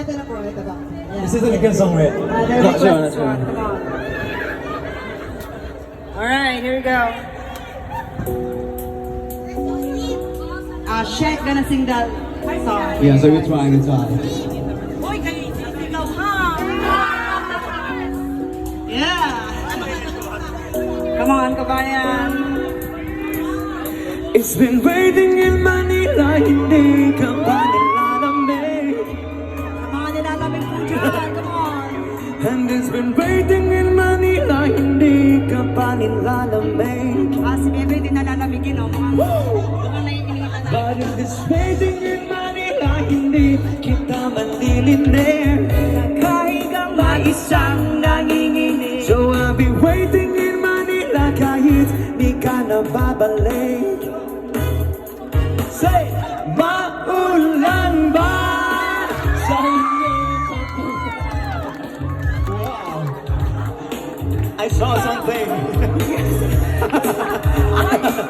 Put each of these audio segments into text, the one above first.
ito na po, ito ba? Yeah. This is a good song, right? Not sure, not sure. Come on. Alright, here we go. Shaq gonna sing that song. Yeah, so we're trying. Boy, kayo ikaw ha! Yeah! Come on, kabayan! It's been waiting in Manila, hindi ka pa nilalamig. Come on, nilalamig po dyan! Come on! And it's been waiting in Manila, hindi ka pa nilalamig. Si Bebe din nalalamigin, no? Mga naiinitan na. But if it's waiting in Manila, hindi kita manlilinig. Nakahigang ba isang nanginginig? So I'll be waiting in Manila kahit di ka na babalik. Say, maulan ba sa inyo? Wow. I saw something.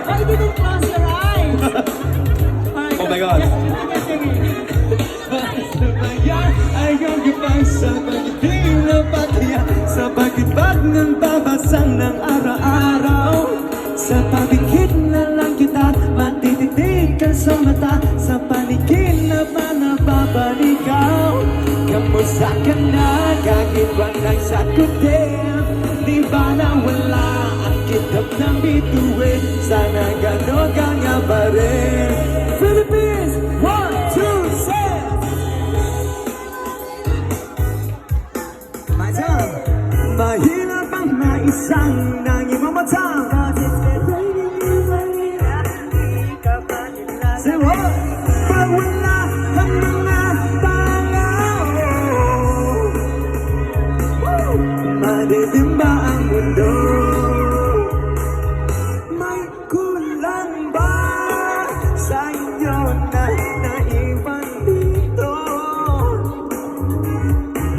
Why didn't close your eyes? Oh my God. Ayaw gipang sa pagdating na patiya, sa pagkibag ng babasang ng araw-araw. Sa pabikit na lang kita, matititig ka sa mata, sa paligid na ba nababaligaw. Kamusta ka na, kahit wag nagsakutin, di ba na wala ang kitap ng bituin, sana gano'n ka nga ba rin. Philippines, 1, 2, set! My time. Mahirap ang maisang nangimamatang. Say what? Pag wala ang mga pangaw, madilim ba ang mundo? May kulang ba sa inyo na